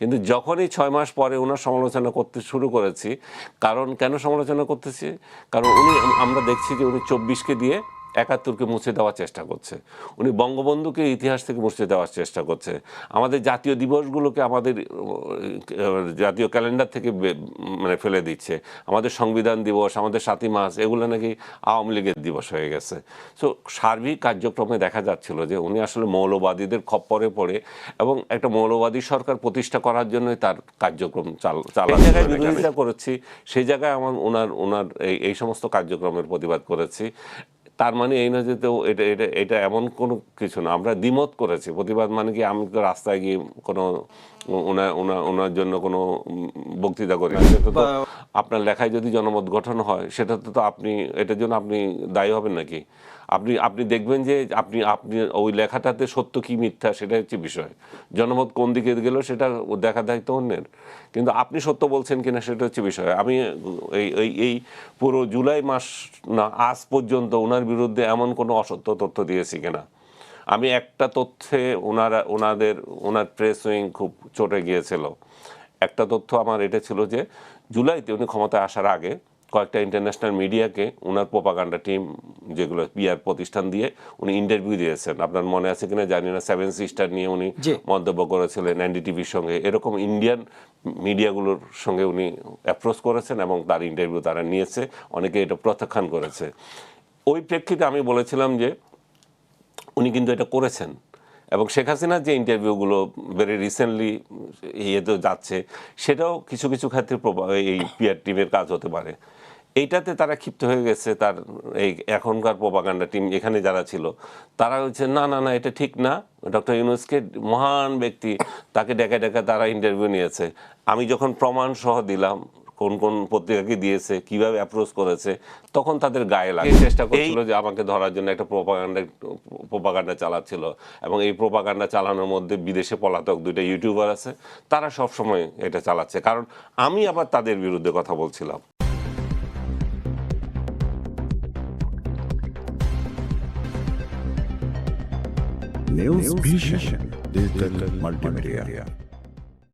কিন্তু যখনই 6 মাস পরে ওনার সমালোচনা করতে শুরু করেছি, কারণ কেন সমালোচনা করতেছি, কারণ আমরা দেখছি যে উনি 24কে দিয়ে 71কে মুছে দেওয়ার চেষ্টা করছে, উনি বঙ্গবন্ধুকে ইতিহাস থেকে মুছে দেওয়ার চেষ্টা করছে, আমাদের জাতীয় দিবসগুলোকে আমাদের জাতীয় ক্যালেন্ডার থেকে মানে ফেলে দিচ্ছে, আমাদের সংবিধান দিবস, আমাদের 7ই মার্চ এগুলো নাকি আওয়ামী লীগের দিবস হয়ে গেছে। সো সার্বিক কার্যক্রমে দেখা যাচ্ছিল যে উনি আসলে মৌলবাদীদের খপ্পরে পড়ে এবং একটা মৌলবাদী সরকার প্রতিষ্ঠা করার জন্যই তার কার্যক্রম চালানো জায়গায় বিরোধিতা করেছি, সেই জায়গায় আমার ওনার এই সমস্ত কার্যক্রমের প্রতিবাদ করেছি। তার মানে এই না যে তো এটা এমন কোনো কিছু না, আমরা দ্বিমত করেছি। প্রতিবাদ মানে কি আমি তো রাস্তায় গিয়ে কোনো ওনার জন্য কোনো বক্তৃতা করি, সেটা তো আপনার লেখায় যদি জনমত গঠন হয় সেটা তো আপনি এটার জন্য আপনি দায়ী হবেন নাকি? আপনি দেখবেন যে আপনি ওই লেখাটাতে সত্য কি মিথ্যা সেটা হচ্ছে বিষয়, জনমত কোন দিকে গেল সেটা দেখা দায়িত্ব অন্যের, কিন্তু আপনি সত্য বলছেন কিনা সেটা হচ্ছে বিষয়। আমি এই পুরো জুলাই মাস না আজ পর্যন্ত ওনার বিরুদ্ধে এমন কোনো অসত্য তথ্য দিয়েছি কিনা, আমি একটা তথ্যে ওনার প্রেস উইং খুব চটে গিয়েছিল। একটা তথ্য আমার এটা ছিল যে জুলাইতে উনি ক্ষমতায় আসার আগে কয়েকটা ইন্টারন্যাশনাল মিডিয়াকে ওনার প্রোপাগান্ডা টিম যেগুলো পিআর প্রতিষ্ঠান দিয়ে উনি ইন্টারভিউ দিয়েছেন। আপনার মনে আছে কিনা জানি না, 7 সিস্টার নিয়ে উনি মন্তব্য করেছিলেন এনডিটিভির সঙ্গে, এরকম ইন্ডিয়ান মিডিয়াগুলোর সঙ্গে উনি অ্যাপ্রোচ করেছেন এবং তার ইন্টারভিউ তারা নিয়েছে, অনেকে এটা প্রত্যাখ্যান করেছে। ওই প্রেক্ষিতে আমি বলেছিলাম যে উনি কিন্তু এটা করেছেন এবং শেখ হাসিনার যে ইন্টারভিউগুলো ভেরি রিসেন্টলি ইয়েতে যাচ্ছে সেটাও কিছু কিছু ক্ষেত্রে এই পিআর টিমের কাজ হতে পারে। এইটাতে তারা ক্ষিপ্ত হয়ে গেছে, তার এই এখনকার প্রোপাগান্ডা টিম এখানে যারা ছিল তারা হচ্ছে না না না এটা ঠিক না, ডক্টর ইউনূসকে মহান ব্যক্তি, তাকে ডেকে ডেকে তারা ইন্টারভিউ নিয়েছে। আমি যখন প্রমাণ সহ দিলাম কোন কোন পত্রিকাকে দিয়েছে, কিভাবে অ্যাপ্রোচ করেছে, তখন তাদের গায়ে লাগে চেষ্টা করছিল যে আমাকে ধরার জন্য একটা প্রোপাগান্ডা চালাচ্ছিল। এবং এই প্রোপাগান্ডা চালানোর মধ্যে বিদেশে পলাতক 2টা ইউটিউবার আছে, তারা সব সময় এটা চালাচ্ছে, কারণ আমি আবার তাদের বিরুদ্ধে কথা বলছিলাম। News Vision Digital Multimedia.